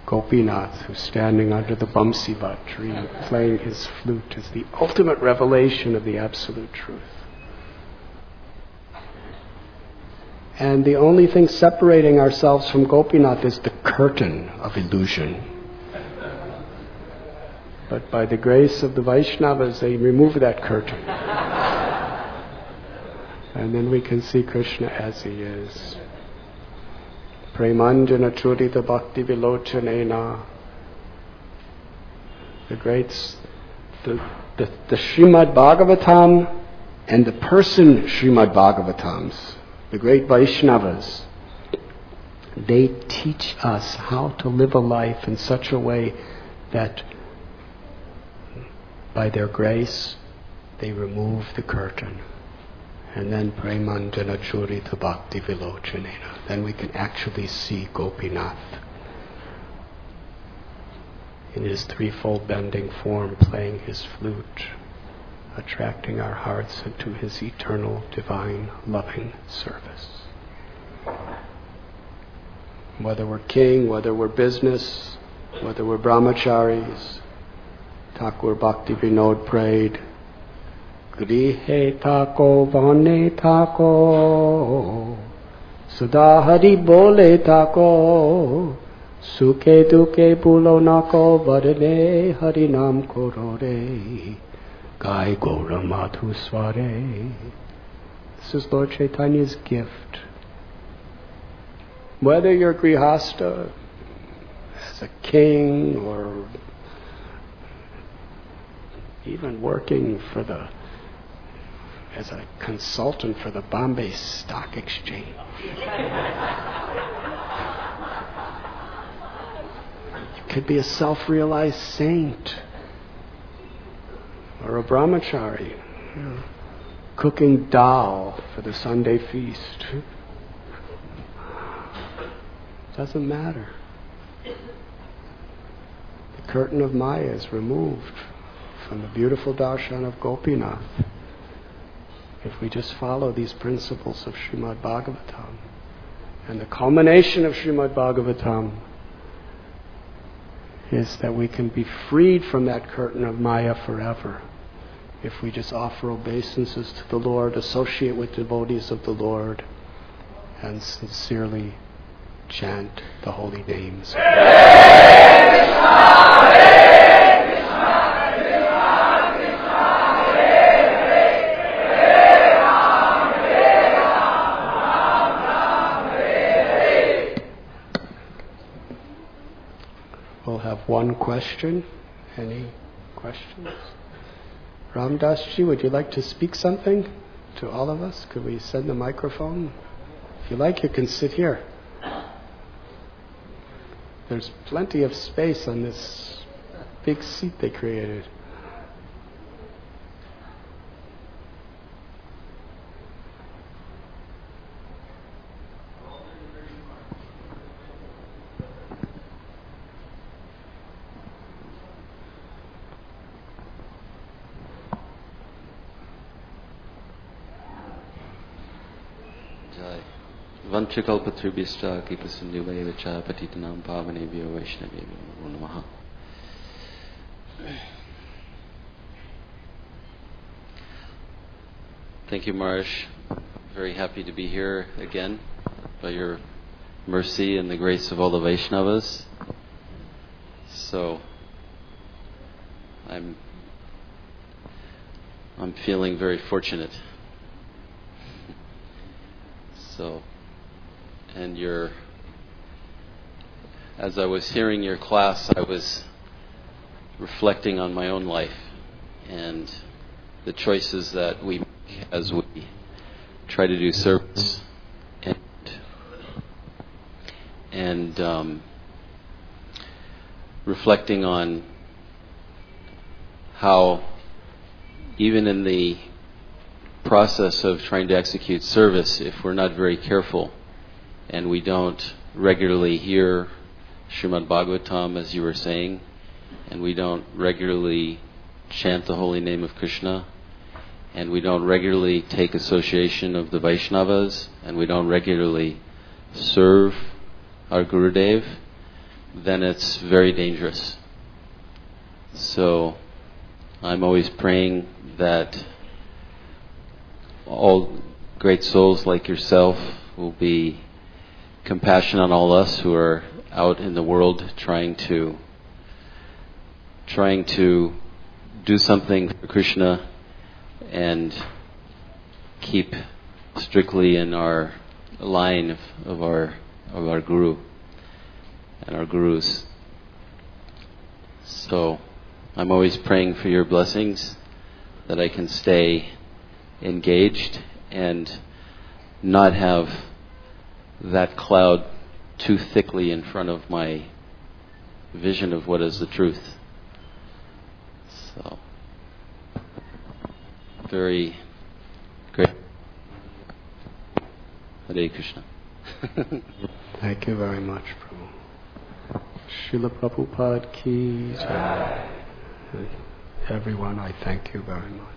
A: Gopinath, who's standing under the Bamsivat tree playing his flute, is the ultimate revelation of the absolute truth. And the only thing separating ourselves from Gopinath is the curtain of illusion. But by the grace of the Vaishnavas, they remove that curtain. And then we can see Krishna as he is. Premanjana Churita Bhakti Vilochanena. The greats, the Srimad Bhagavatam and the person Srimad Bhagavatams, the great Vaishnavas, they teach us how to live a life in such a way that by their grace they remove the curtain. And then Premanjana Churita Bhakti Vilochanena. Then we can actually see Gopinath in his threefold bending form, playing his flute, attracting our hearts into his eternal, divine, loving service. Whether we're king, whether we're business, whether we're brahmacharis, Thakur Bhakti Vinod prayed, Grihe Thako Vane Thako Sada Hari Bole Thako Sukhe Duke Bulo Nako Varane Hari Nam Korore Gai Gaura Madhu Sware. This is Lord Chaitanya's gift. Whether you're Grihasta, as a king, or even working as a consultant for the Bombay Stock Exchange. You could be a self-realized saint, or a brahmachari, cooking dal for the Sunday feast. Doesn't matter. The curtain of Maya is removed from the beautiful darshan of Gopinath if we just follow these principles of Srimad Bhagavatam. And the culmination of Srimad Bhagavatam is that we can be freed from that curtain of Maya forever if we just offer obeisances to the Lord, associate with devotees of the Lord, and sincerely chant the holy names. We'll have one question. Any questions? Ramdas ji, would you like to speak something to all of us? Could we send the microphone? If you like, you can sit here. There's plenty of space on this big seat they created.
B: Vanchakalpatrubhyascha kipasindhuvayevacha patitanam pavanebhyo vaishnavebhyo namo namaha. Thank you, Marsh. Very happy to be here again by your mercy and the grace of all the Vaishnavas. So I'm feeling very fortunate. So, and as I was hearing your class, I was reflecting on my own life and the choices that we make as we try to do service and reflecting on how even in the process of trying to execute service, if we're not very careful and we don't regularly hear Srimad Bhagavatam, as you were saying, and we don't regularly chant the holy name of Krishna, and we don't regularly take association of the Vaishnavas, and we don't regularly serve our Gurudev, then it's very dangerous. So I'm always praying that all great souls like yourself will be compassionate on all us who are out in the world trying to do something for Krishna and keep strictly in our line of our Guru and our Gurus. So I'm always praying for your blessings that I can stay engaged and not have that cloud too thickly in front of my vision of what is the truth. So, very great. Hare Krishna.
A: Thank you very much, Prabhu. Srila Prabhupada ki jai. Everyone, I thank you very much.